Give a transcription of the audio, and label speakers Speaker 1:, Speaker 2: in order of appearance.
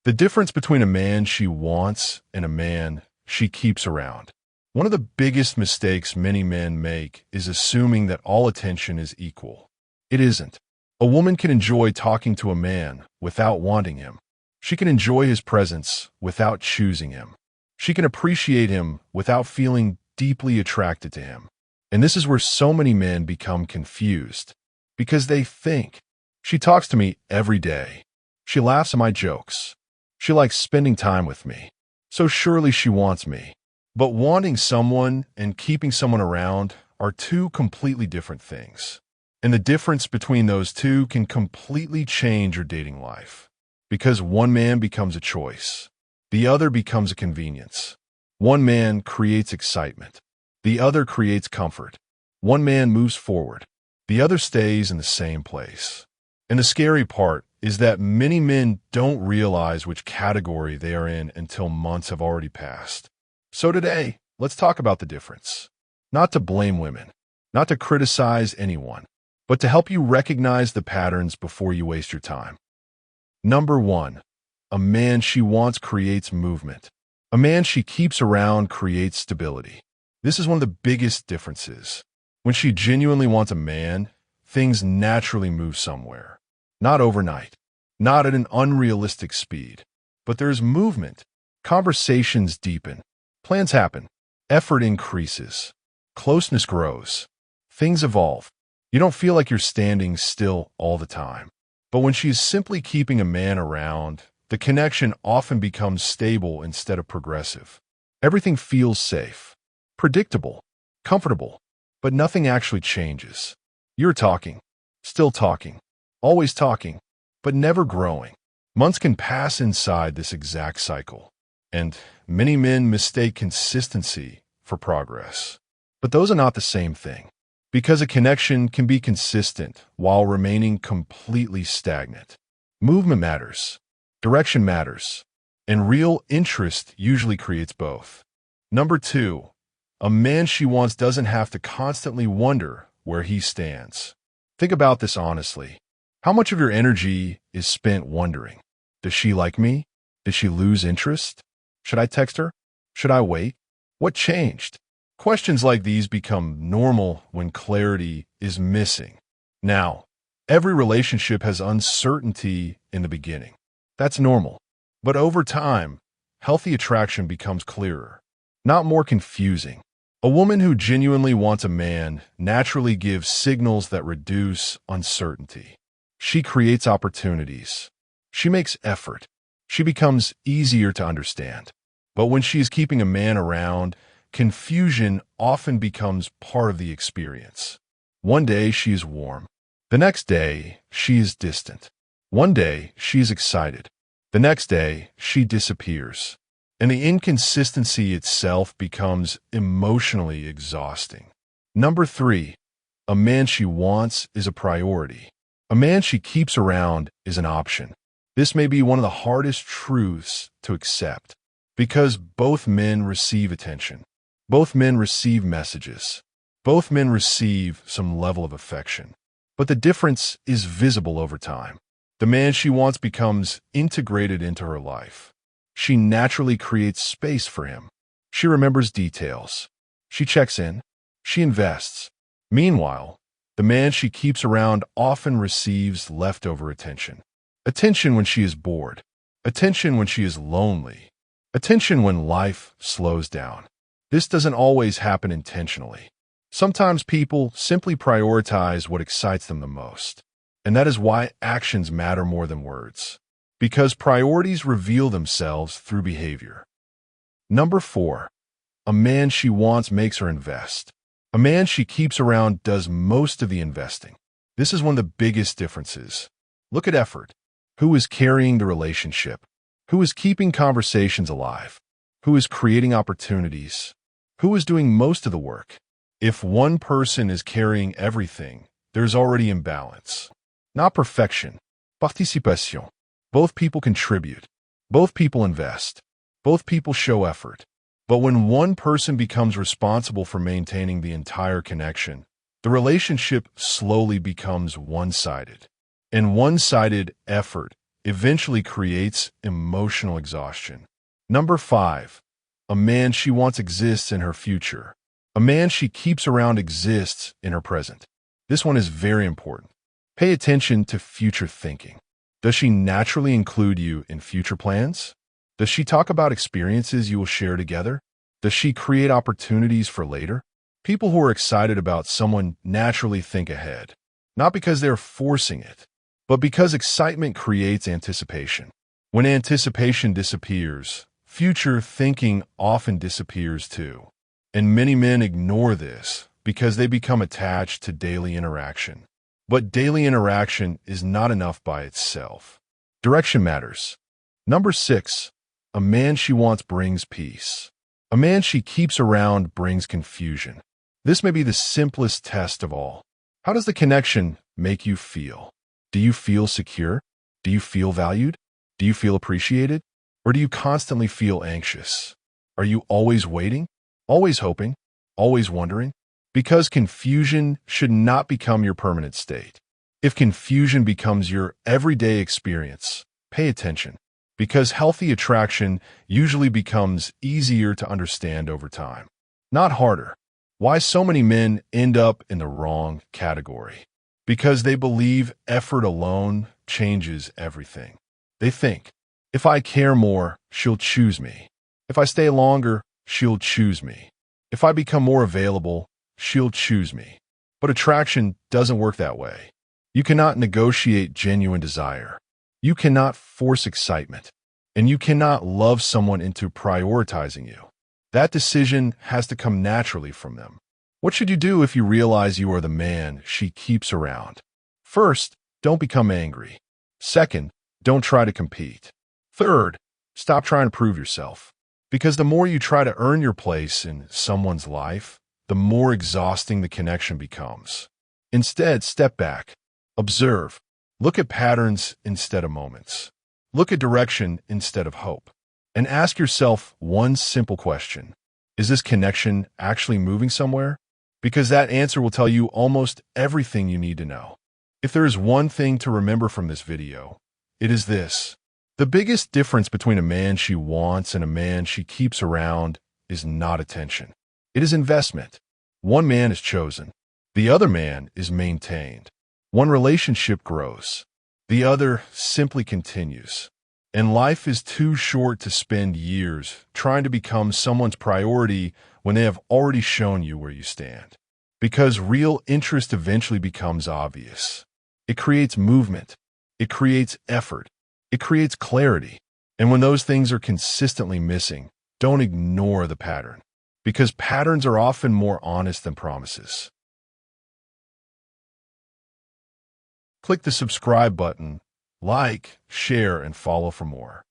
Speaker 1: The difference between a man she wants and a man she keeps around. One of the biggest mistakes many men make is assuming that all attention is equal. It isn't. A woman can enjoy talking to a man without wanting him. She can enjoy his presence without choosing him. She can appreciate him without feeling deeply attracted to him. And this is where so many men become confused, because they think, she talks to me every day. She laughs at my jokes. She likes spending time with me. So surely she wants me. But wanting someone and keeping someone around are two completely different things. And the difference between those two can completely change your dating life. Because one man becomes a choice. The other becomes a convenience. One man creates excitement. The other creates comfort. One man moves forward. The other stays in the same place. And the scary part is that many men don't realize which category they are in until months have already passed. So today, let's talk about the difference. Not to blame women, not to criticize anyone, but to help you recognize the patterns before you waste your time. Number 1. A man she wants creates movement. A man she keeps around creates stability. This is one of the biggest differences. When she genuinely wants a man, things naturally move somewhere. Not overnight, not at an unrealistic speed, but there's movement. Conversations deepen. Plans happen. Effort increases. Closeness grows. Things evolve. You don't feel like you're standing still all the time. But when she's simply keeping a man around, the connection often becomes stable instead of progressive. Everything feels safe, predictable, comfortable, but nothing actually changes. You're talking, still talking, always talking, but never growing. Months can pass inside this exact cycle, and many men mistake consistency for progress. But those are not the same thing, because a connection can be consistent while remaining completely stagnant. Movement matters, direction matters, and real interest usually creates both. Number 2, a man she wants doesn't have to constantly wonder where he stands. Think about this honestly. How much of your energy is spent wondering, does she like me? Did she lose interest? Should I text her? Should I wait? What changed? Questions like these become normal when clarity is missing. Now, every relationship has uncertainty in the beginning. That's normal. But over time, healthy attraction becomes clearer, not more confusing. A woman who genuinely wants a man naturally gives signals that reduce uncertainty. She creates opportunities. She makes effort. She becomes easier to understand. But when she is keeping a man around, confusion often becomes part of the experience. One day she is warm. The next day she is distant. One day she is excited. The next day she disappears. And the inconsistency itself becomes emotionally exhausting. Number 3, a man she wants is a priority. A man she keeps around is an option. This may be one of the hardest truths to accept, because both men receive attention. Both men receive messages. Both men receive some level of affection. But the difference is visible over time. The man she wants becomes integrated into her life. She naturally creates space for him. She remembers details. She checks in. She invests. Meanwhile, the man she keeps around often receives leftover attention. Attention when she is bored. Attention when she is lonely. Attention when life slows down. This doesn't always happen intentionally. Sometimes people simply prioritize what excites them the most. And that is why actions matter more than words. Because priorities reveal themselves through behavior. Number 4, a man she wants makes her invest. A man she keeps around does most of the investing. This is one of the biggest differences. Look at effort. Who is carrying the relationship? Who is keeping conversations alive? Who is creating opportunities? Who is doing most of the work? If one person is carrying everything, there's already imbalance. Not perfection. Participation. Both people contribute. Both people invest. Both people show effort. But when one person becomes responsible for maintaining the entire connection, the relationship slowly becomes one-sided. And one-sided effort eventually creates emotional exhaustion. Number 5. A man she wants exists in her future. A man she keeps around exists in her present. This one is very important. Pay attention to future thinking. Does she naturally include you in future plans? Does she talk about experiences you will share together? Does she create opportunities for later? People who are excited about someone naturally think ahead, not because they're forcing it, but because excitement creates anticipation. When anticipation disappears, future thinking often disappears too. And many men ignore this because they become attached to daily interaction. But daily interaction is not enough by itself. Direction matters. Number 6. A man she wants brings peace. A man she keeps around brings confusion. This may be the simplest test of all. How does the connection make you feel? Do you feel secure? Do you feel valued? Do you feel appreciated? Or do you constantly feel anxious? Are you always waiting? Always hoping? Always wondering? Because confusion should not become your permanent state. If confusion becomes your everyday experience, pay attention. Because healthy attraction usually becomes easier to understand over time, not harder. Why so many men end up in the wrong category? Because they believe effort alone changes everything. They think, if I care more, she'll choose me. If I stay longer, she'll choose me. If I become more available, she'll choose me. But attraction doesn't work that way. You cannot negotiate genuine desire. You cannot force excitement. And you cannot love someone into prioritizing you. That decision has to come naturally from them. What should you do if you realize you are the man she keeps around? First, don't become angry. Second, don't try to compete. Third, stop trying to prove yourself. Because the more you try to earn your place in someone's life, the more exhausting the connection becomes. Instead, step back. Observe. Look at patterns instead of moments. Look at direction instead of hope. And ask yourself one simple question. Is this connection actually moving somewhere? Because that answer will tell you almost everything you need to know. If there is one thing to remember from this video, it is this. The biggest difference between a man she wants and a man she keeps around is not attention. It is investment. One man is chosen. The other man is maintained. One relationship grows. The other simply continues. And life is too short to spend years trying to become someone's priority when they have already shown you where you stand. Because real interest eventually becomes obvious. It creates movement. It creates effort. It creates clarity. And when those things are consistently missing, don't ignore the pattern. Because patterns are often more honest than promises. Click the subscribe button, like, share, and follow for more.